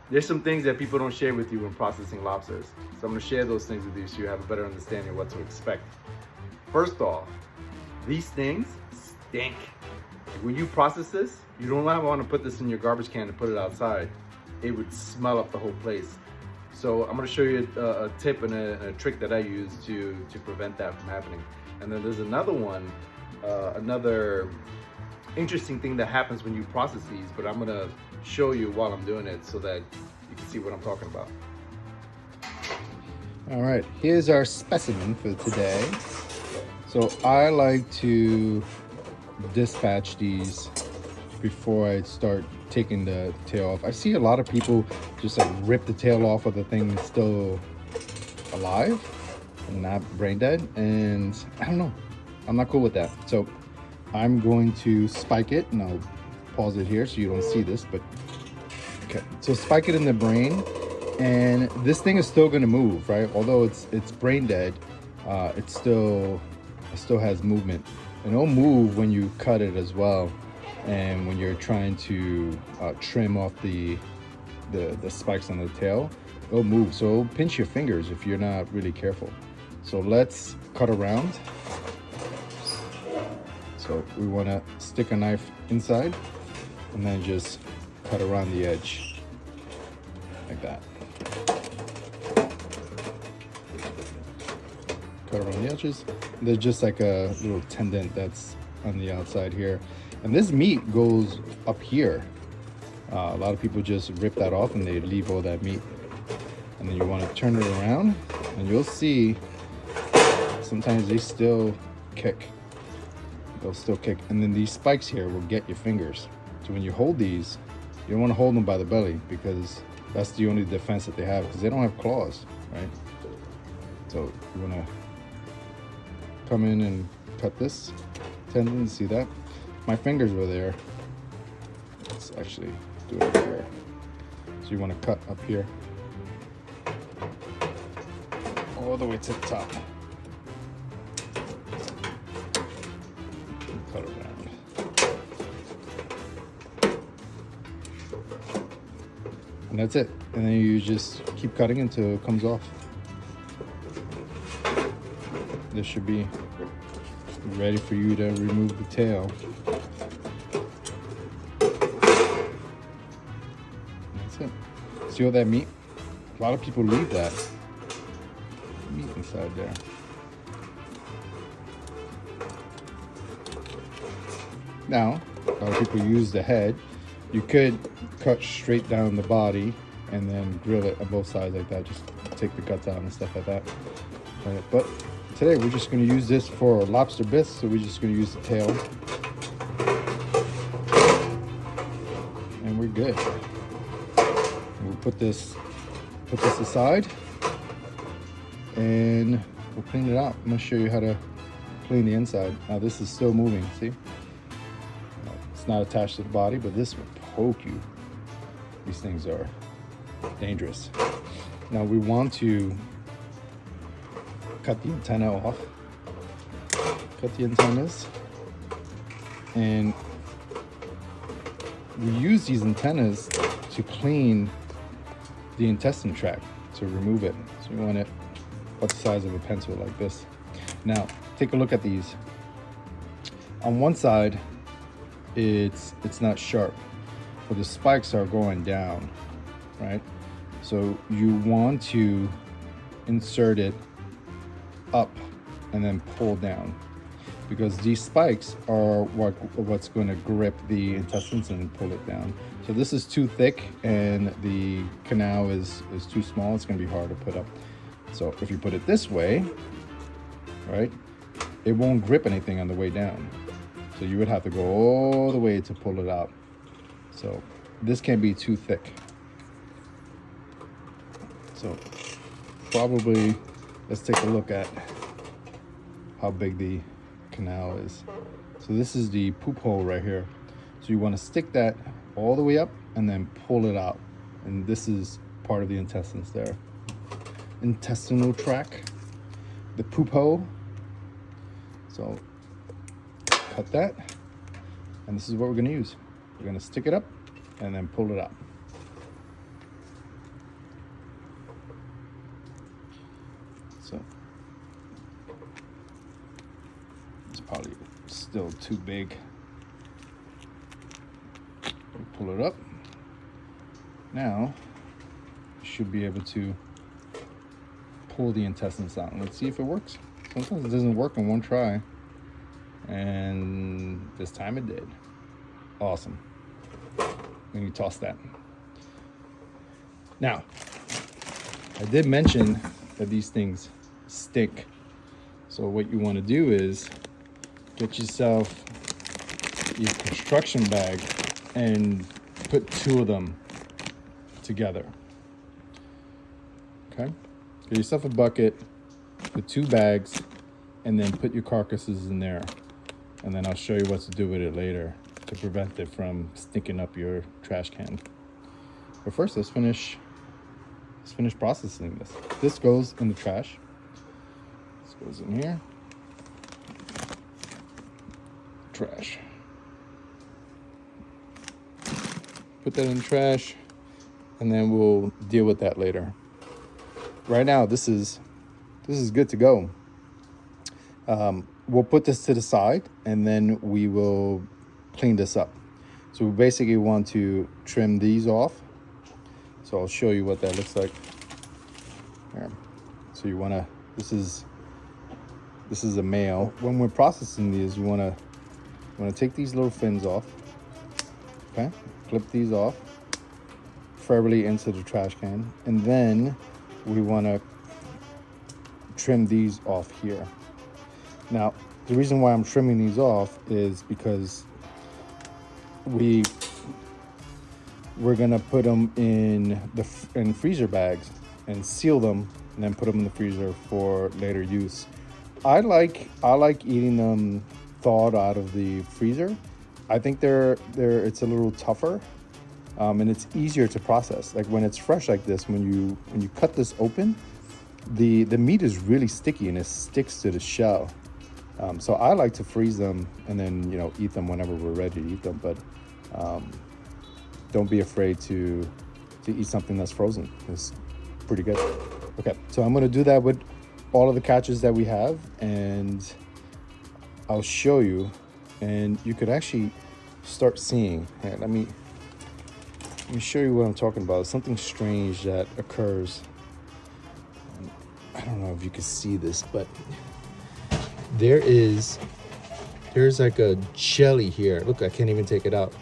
there's some things that people don't share with you when processing lobsters. So I'm gonna share those things with you so you have a better understanding of what to expect. First off, these things stink. When you process this, you don't want to put this in your garbage can and put it outside. It would smell up the whole place. So I'm gonna show you a tip and a trick that I use to prevent that from happening. And then there's another one, another interesting thing that happens when you process these, but I'm gonna show you while I'm doing it so that you can see what I'm talking about. All right, here's our specimen for today. So I like to dispatch these before I start taking the tail off. I see a lot of people just like rip the tail off of the thing still alive and not brain dead, and I don't know, I'm not cool with that. So I'm going to spike it, and I'll pause it here so you don't see this, but okay. So spike it in the brain, and this thing is still going to move, right? Although it's brain dead, it still has movement, and it'll move when you cut it as well, and when you're trying to trim off the spikes on the tail, it'll move. So it'll pinch your fingers if you're not really careful. So let's cut around. So we want to stick a knife inside and then just cut around the edge like that. Cut around the edges. There's just like a little tendon that's on the outside here. And this meat goes up here. A lot of people just rip that off and they leave all that meat. And then you want to turn it around and you'll see sometimes they still kick. They'll still kick. And then these spikes here will get your fingers. So when you hold these, you don't want to hold them by the belly because that's the only defense that they have, because they don't have claws, right? So you want to come in and cut this tendon. See that? My fingers were there. Let's actually do it up here. So you want to cut up here all the way to the top. Cut around. And that's it. And then you just keep cutting until it comes off. This should be ready for you to remove the tail. That's it. See all that meat? A lot of people leave that meat inside there. Now, a lot of people use the head. You could cut straight down the body and then grill it on both sides like that. Just take the guts out and stuff like that. But today we're just going to use this for lobster bits, so we're just going to use the tail. And we're good. We'll put this aside and we'll clean it out. I'm going to show you how to clean the inside. Now this is still moving, see? It's not attached to the body, but this will poke you. These things are dangerous. Now we want to cut the antenna off. Cut the antennas. And we use these antennas to clean the intestine tract, to remove it. So you want it about the size of a pencil like this. Now, take a look at these. On one side, it's not sharp, but the spikes are going down, right? So you want to insert it up and then pull down, because these spikes are what's going to grip the intestines and pull it down. So this is too thick and the canal is too small. It's going to be hard to put up. So if you put it this way, right, it won't grip anything on the way down. So you would have to go all the way to pull it out. So this can't be too thick. So probably let's take a look at how big the canal is. So this is the poop hole right here. So you want to stick that all the way up and then pull it out. And this is part of the intestines there. Intestinal tract, the poop hole. So cut that. And this is what we're going to use. We're going to stick it up and then pull it out. So it's probably still too big. Pull it up. Now you should be able to pull the intestines out. Let's see if it works. Sometimes it doesn't work in one try, and this time it did. Awesome. Then you toss that. Now, I did mention that these things stink. So what you want to do is get yourself your construction bag and put 2 of them together. Okay? Get yourself a bucket, put 2 bags, and then put your carcasses in there. And then I'll show you what to do with it later to prevent it from stinking up your trash can. But first, let's finish processing this. This goes in the trash. This goes in here. Trash. Put that in the trash, and then we'll deal with that later. Right now, this is good to go. We'll put this to the side, and then we will clean this up. So we basically want to trim these off. So I'll show you what that looks like. Here. So you want to, this is a male. When we're processing these, you want to take these little fins off. Okay, clip these off, preferably into the trash can, and then we want to trim these off here. Now, the reason why I'm trimming these off is because we're gonna put them in freezer bags and seal them, and then put them in the freezer for later use. I like eating them thawed out of the freezer. I think it's a little tougher, and it's easier to process. Like when it's fresh like this, when you cut this open, the meat is really sticky and it sticks to the shell. So I like to freeze them and then eat them whenever we're ready to eat them. But don't be afraid to eat something that's frozen. It's pretty good. Okay, so I'm gonna do that with all of the catches that we have, and I'll show you, and you could actually start seeing. Here, let me show you what I'm talking about. Something strange that occurs. I don't know if you can see this, but there's like a jelly here. Look, I can't even take it out.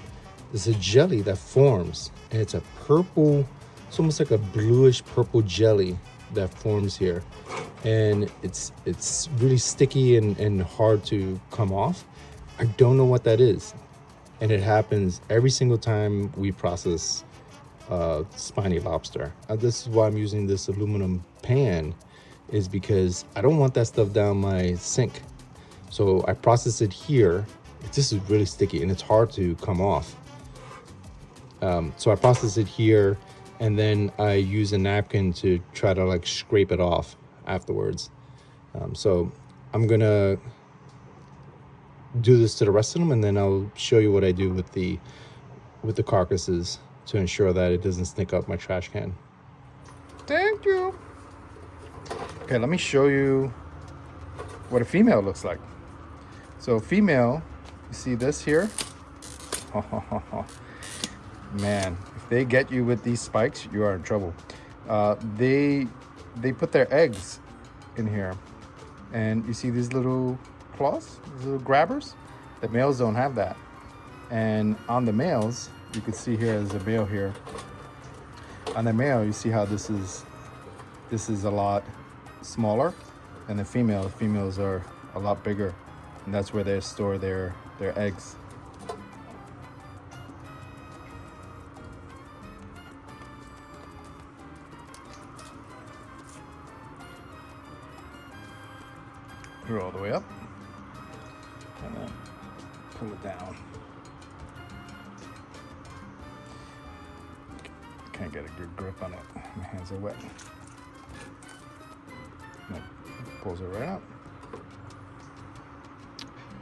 There's a jelly that forms, and it's a purple, it's almost like a bluish purple jelly that forms here. And it's really sticky and hard to come off. I don't know what that is. And it happens every single time we process spiny lobster. This is why I'm using this aluminum pan, is because I don't want that stuff down my sink. So I process it here. This is really sticky and it's hard to come off. So I process it here, and then I use a napkin to try to like scrape it off afterwards. So I'm gonna do this to the rest of them, and then I'll show you what I do with the carcasses to ensure that it doesn't stink up my trash can. Thank you. Okay, let me show you what a female looks like. So female, you see this here? Man, if they get you with these spikes, you are in trouble. They put their eggs in here, and you see these little claws, these little grabbers. The males don't have that. And on the males, you can see here there's a male here. On the male, you see how this is a lot smaller, and the females are a lot bigger, and that's where they store their eggs. Here all the way up, and then pull it down. Can't get a good grip on it. My hands are wet. No, pulls it right up.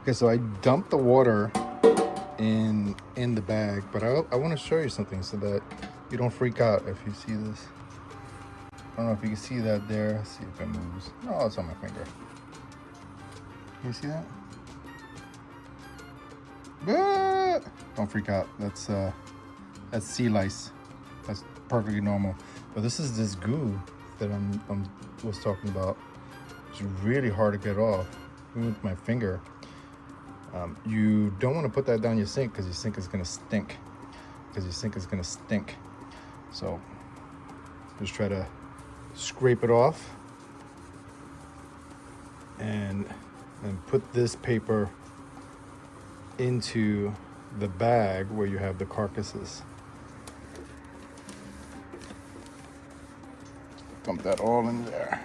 Okay, so I dumped the water in the bag, but I want to show you something so that you don't freak out if you see this. I don't know if you can see that there. Let's see if it moves. Oh, it's on my finger. Can you see that? Ah! Don't freak out. That's sea lice. That's perfectly normal. But this is this goo that I was talking about. It's really hard to get off. Even with my finger. You don't want to put that down your sink because your sink is gonna stink. So just try to scrape it off and put this paper into the bag where you have the carcasses. Dump that all in there.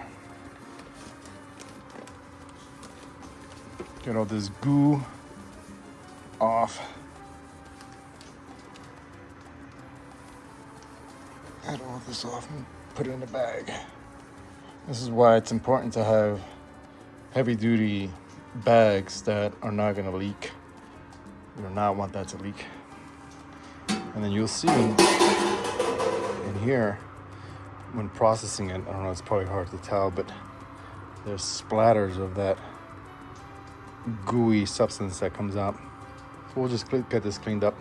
Get all this goo off. Get all this off and put it in the bag. This is why it's important to have heavy duty bags that are not gonna leak. You do not want that to leak. And then you'll see in here, when processing it, I don't know, it's probably hard to tell, but there's splatters of that gooey substance that comes out. So we'll just get this cleaned up,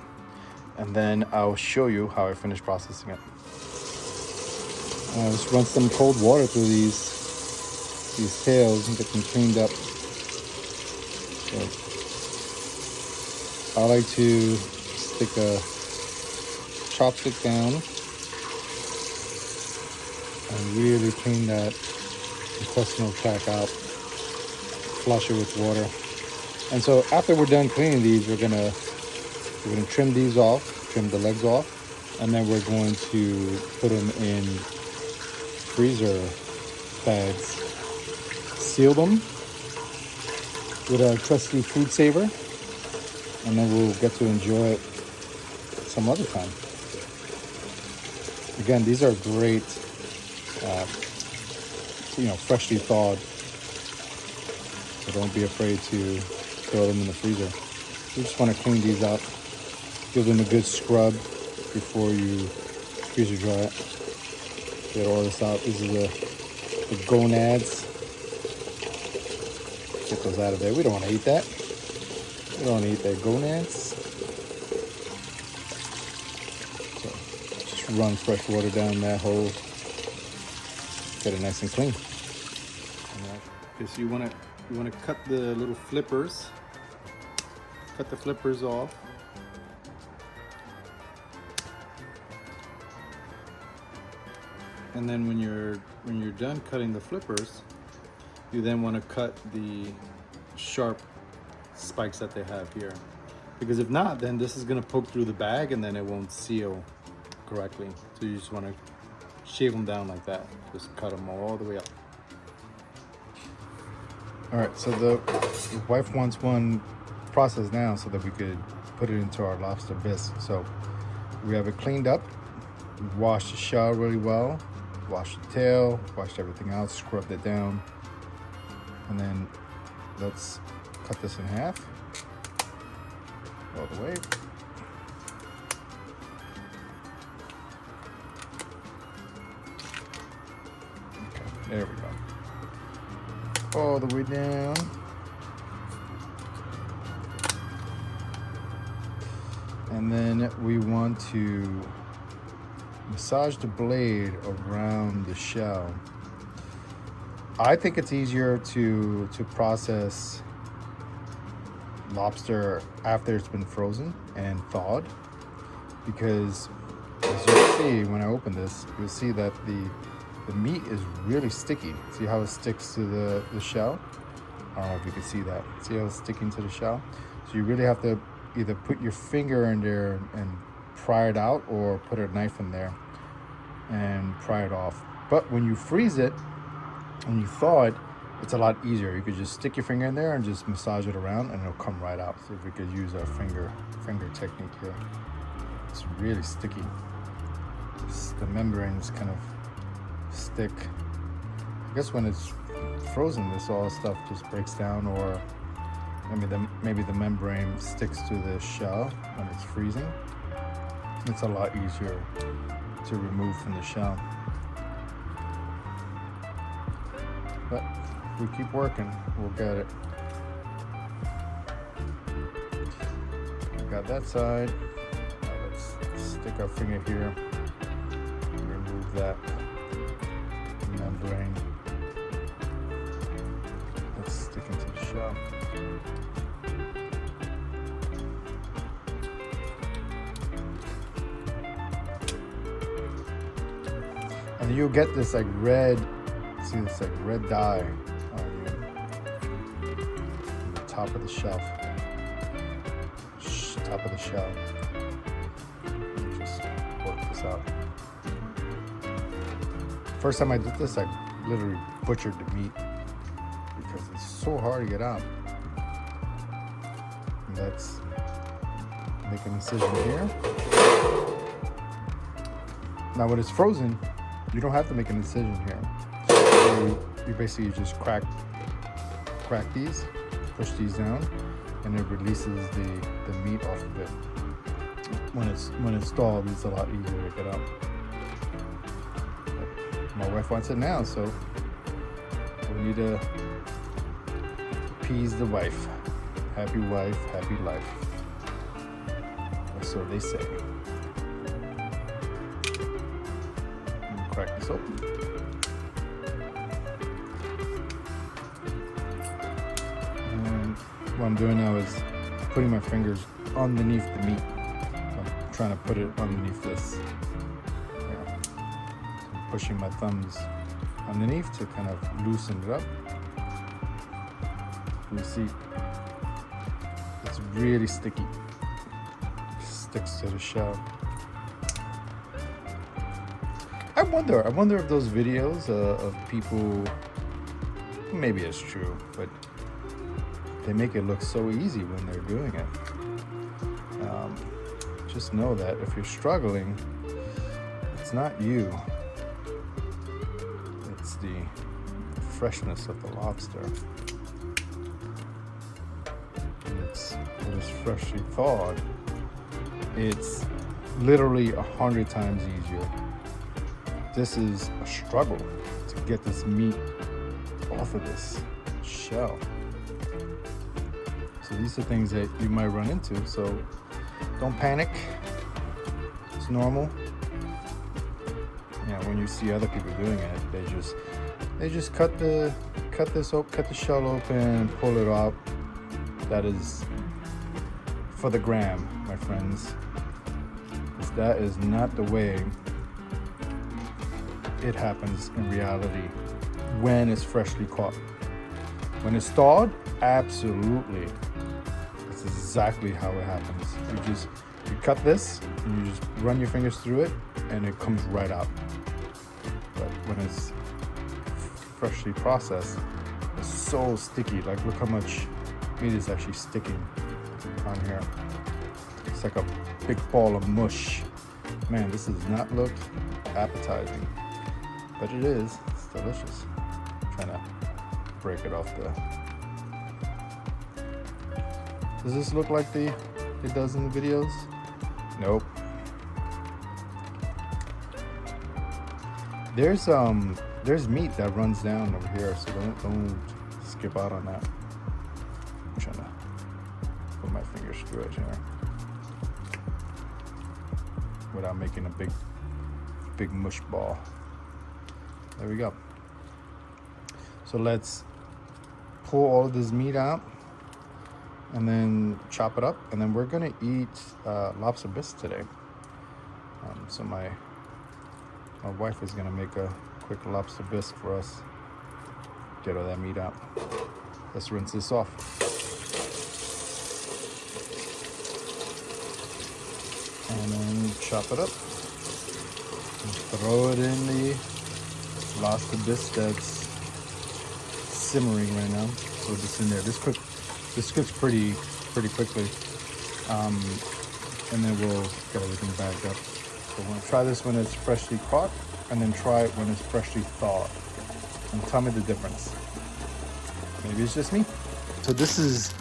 and then I'll show you how I finish processing it. Just run some cold water through these tails and get them cleaned up. So I like to stick a chopstick down and really clean that intestinal tract out. Flush it with water. And so after we're done cleaning these, we're gonna trim these off, trim the legs off, and then we're going to put them in freezer bags. Seal them with our trusty food saver, and then we'll get to enjoy it some other time. Again, these are great, freshly thawed. So don't be afraid to throw them in the freezer. You just want to clean these up, give them a good scrub before you freezer dry it. Get all this out. These are the gonads. Get those out of there. We don't want to eat that. We don't want to eat their gonads. So just run fresh water down that hole. Get it nice and clean. Okay, so you want to cut the little flippers. Cut the flippers off. And then when you're done cutting the flippers, you then want to cut the sharp spikes that they have here. Because if not, then this is going to poke through the bag and then it won't seal correctly. So you just want to shave them down like that. Just cut them all the way up. All right, so the wife wants one processed now so that we could put it into our lobster bisque. So we have it cleaned up, washed the shell really well, washed the tail, washed everything out, scrubbed it down. And then let's cut this in half all the way. Okay, there we go. All the way down. And then we want to massage the blade around the shell. I think it's easier to process lobster after it's been frozen and thawed, because as you'll see when I open this, you'll see that the meat is really sticky. See how it sticks to the shell? I don't know if you can see that. See how it's sticking to the shell? So you really have to either put your finger in there and pry it out, or put a knife in there and pry it off. But when you freeze it, when you thaw it, it's a lot easier. You could just stick your finger in there and just massage it around and it'll come right out. So if we could use our finger technique here. It's really sticky. The membranes kind of stick. I guess when it's frozen, this all stuff just breaks down, or maybe the membrane sticks to the shell when it's freezing. It's a lot easier to remove from the shell. But if we keep working, we'll get it. We got that side. Now let's stick our finger here and remove that membrane. Let's stick into the shell. And you'll get this like red, see this like red dye on the top of the shelf. Top of the shell. Let me just work this out. First time I did this, I literally butchered the meat because it's so hard to get out. And let's make an incision here. Now when it's frozen, you don't have to make an incision here. You basically just crack these, push these down, and it releases the meat off of it. When it's thawed, it's a lot easier to get out. But my wife wants it now, so we need to appease the wife. Happy wife, happy life. Or so they say. Crack this open. And what I'm doing now is putting my fingers underneath the meat. I'm trying to put it underneath this. Yeah. I'm pushing my thumbs underneath to kind of loosen it up. You see, it's really sticky. It sticks to the shell. I wonder if those videos of people, maybe it's true, but they make it look so easy when they're doing it. Just know that if you're struggling, it's not you. It's the freshness of the lobster. When it's freshly thawed, it's literally 100 times easier. This is a struggle to get this meat off of this shell. So these are things that you might run into. So don't panic. It's normal. Yeah, when you see other people doing it, they just cut the shell open, pull it out. That is for the gram, my friends. That is not the way it happens in reality when it's freshly caught. When it's thawed, absolutely. It's exactly how it happens. You cut this and you just run your fingers through it and it comes right out. But when it's freshly processed, it's so sticky. Like look how much meat is actually sticking on here. It's like a big ball of mush. Man, this does not look appetizing. But it is. It's delicious. I'm trying to break it off the... Does this look like it does in the videos? Nope. There's meat that runs down over here, so don't skip out on that. I'm trying to put my fingers through it here without making a big mush ball. There we go. So let's pull all of this meat out and then chop it up, and then we're gonna eat lobster bisque today. So my wife is gonna make a quick lobster bisque for us. Get all that meat out. Let's rinse this off. And then chop it up. And throw it in the lobster bisque that's simmering right now. So just in there. This cooks pretty quickly. And then we'll get everything bagged up. So we're gonna try this when it's freshly caught, and then try it when it's freshly thawed. And tell me the difference. Maybe it's just me. So this is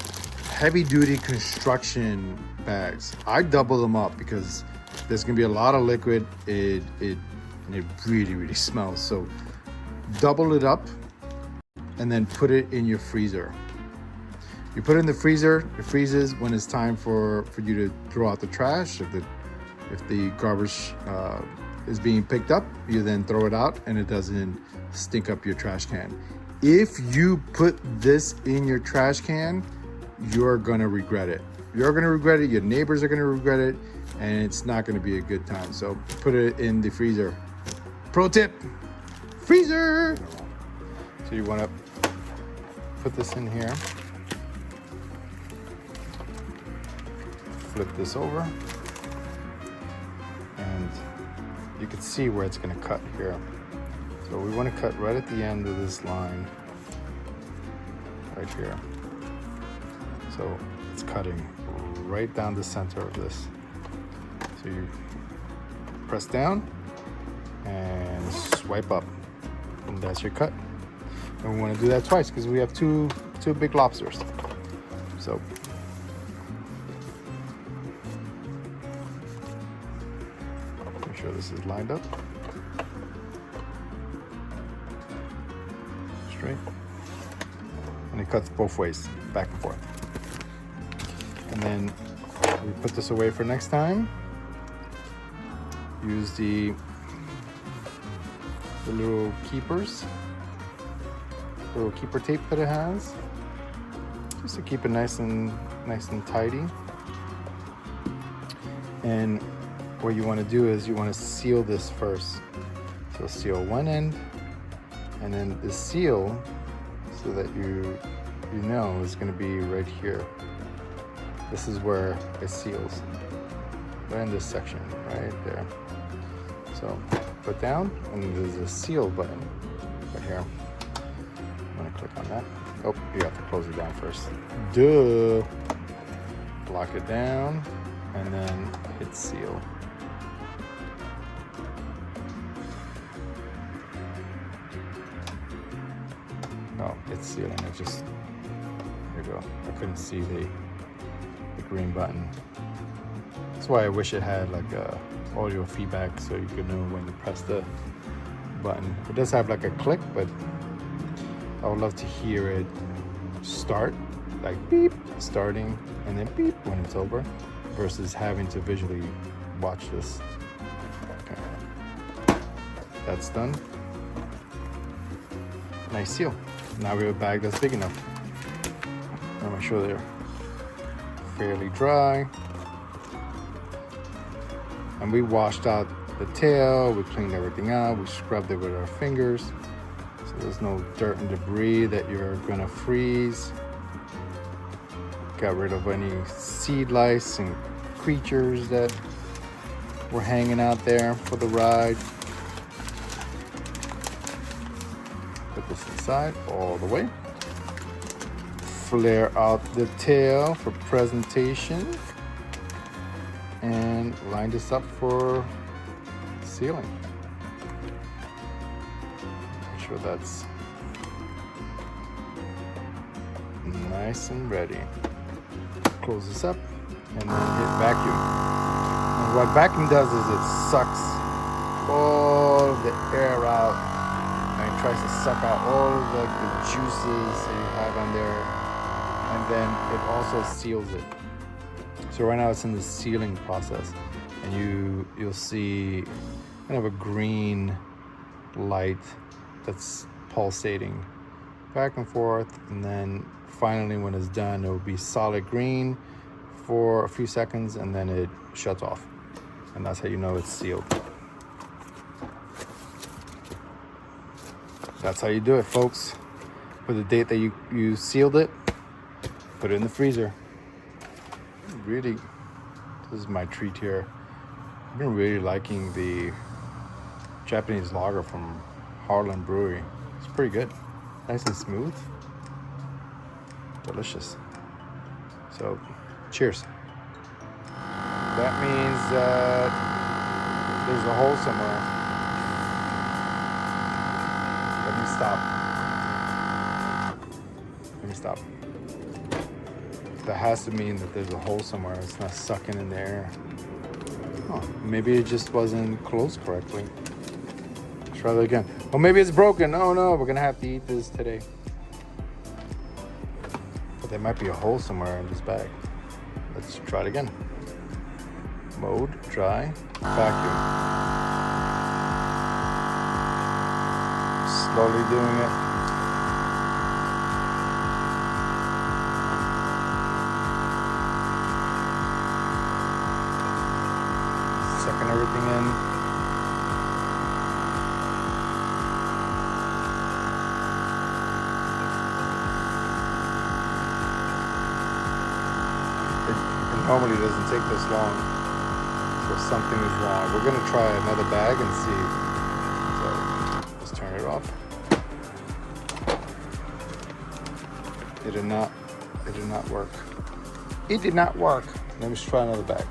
heavy duty construction bags. I double them up because there's gonna be a lot of liquid. And it really smells. So double it up and then put it in your freezer. You put it in the freezer, it freezes. When it's time for you to throw out the trash, if the garbage is being picked up, you then throw it out and it doesn't stink up your trash can. If you put this in your trash can, you're gonna regret it. You're gonna regret it, your neighbors are gonna regret it, and it's not gonna be a good time. So put it in the freezer. Pro tip, freezer. So you wanna put this in here. Flip this over. And you can see where it's gonna cut here. So we wanna cut right at the end of this line, right here. So it's cutting right down the center of this. So you press down and swipe up, and that's your cut. And we want to do that twice because we have two big lobsters. So make sure this is lined up straight, and it cuts both ways, back and forth. And then we put this away for next time. Use the little keepers, little keeper tape that it has, just to keep it nice and tidy. And what you want to do is you want to seal this first. So seal one end, and then the seal, so that you know is going to be right here. This is where it seals, right in this section, right there. So put down, and there's a seal button right here. I'm gonna click on that. Oh, you have to close it down first. Duh. Lock it down, and then hit seal. Oh, it's sealing. It just, there you go. I couldn't see the green button. That's why I wish it had like a audio feedback so you could know when to press the button. It does have like a click, but I would love to hear it start, like beep, starting, and then beep when it's over, versus having to visually watch this. Okay, that's done. Nice seal. Now we have a bag that's big enough. I'll make sure they're fairly dry. And we washed out the tail, we cleaned everything out, we scrubbed it with our fingers, so there's no dirt and debris that you're gonna freeze. Got rid of any seed lice and creatures that were hanging out there for the ride. Put this inside all the way. Flare out the tail for presentation, and line this up for sealing. Make sure that's nice and ready. Close this up and then hit vacuum. And what vacuum does is it sucks all of the air out, and it tries to suck out all of the juices that you have on there, and then it also seals it. So right now it's in the sealing process, and you'll see kind of a green light that's pulsating back and forth, and then finally when it's done it will be solid green for a few seconds, and then it shuts off, and that's how you know it's sealed. That's how you do it, folks. For the date that you sealed it, put it in the freezer. Really, this is my treat here. I've been really liking the Japanese lager from Harlan Brewery. It's pretty good, nice and smooth, delicious. So, cheers. That means that there's a hole somewhere. Let me stop. That has to mean that there's a hole somewhere. It's not sucking in the air. Oh, maybe it just wasn't closed correctly. Let's try that again. Oh, maybe it's broken. Oh no, we're gonna have to eat this today. But there might be a hole somewhere in this bag. Let's try it again. Mode, dry, vacuum. Slowly doing it. Sucking everything in. It normally doesn't take this long, so something is wrong. We're gonna try another bag and see. So let's turn it off. It did not work. It did not work. Let me just try another bag.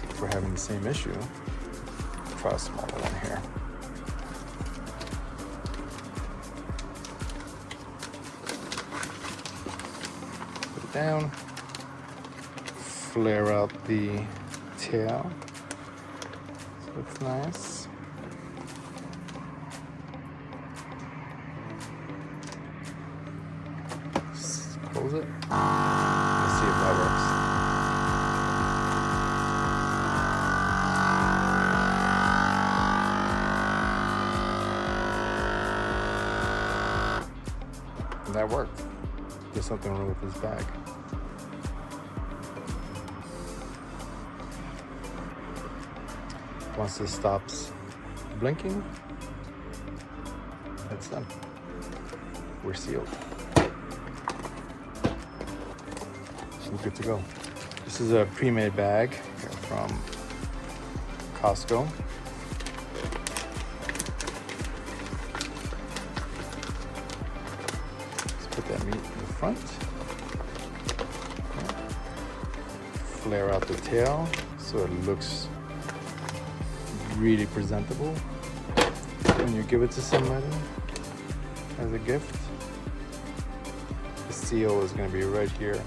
If we're having the same issue, try a smaller one here. Down, flare out the tail. This looks nice. Just close it. Let's see if that works. And that worked. There's something wrong with this bag. Once this stops blinking, that's done. We're sealed. We're good to go. This is a pre-made bag from Costco. Let's put that meat in the front. Flare out the tail so it looks really presentable when you give it to somebody as a gift. The seal is going to be right here,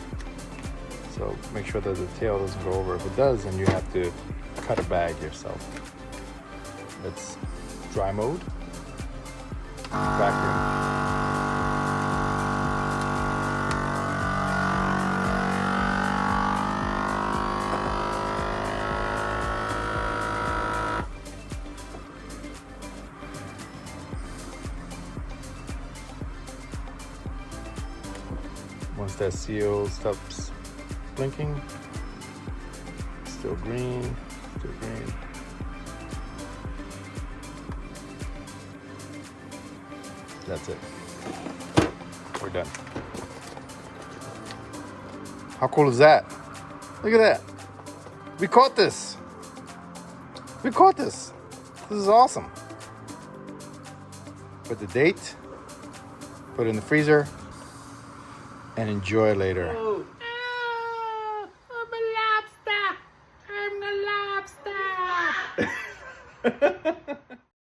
so make sure that the tail doesn't go over. If it does, then you have to cut a bag yourself. Let's dry mode, vacuum. Once that seal stops blinking, still green, still green. That's it. We're done. How cool is that? Look at that. We caught this. We caught this. This is awesome. Put the date, put it in the freezer, and enjoy later.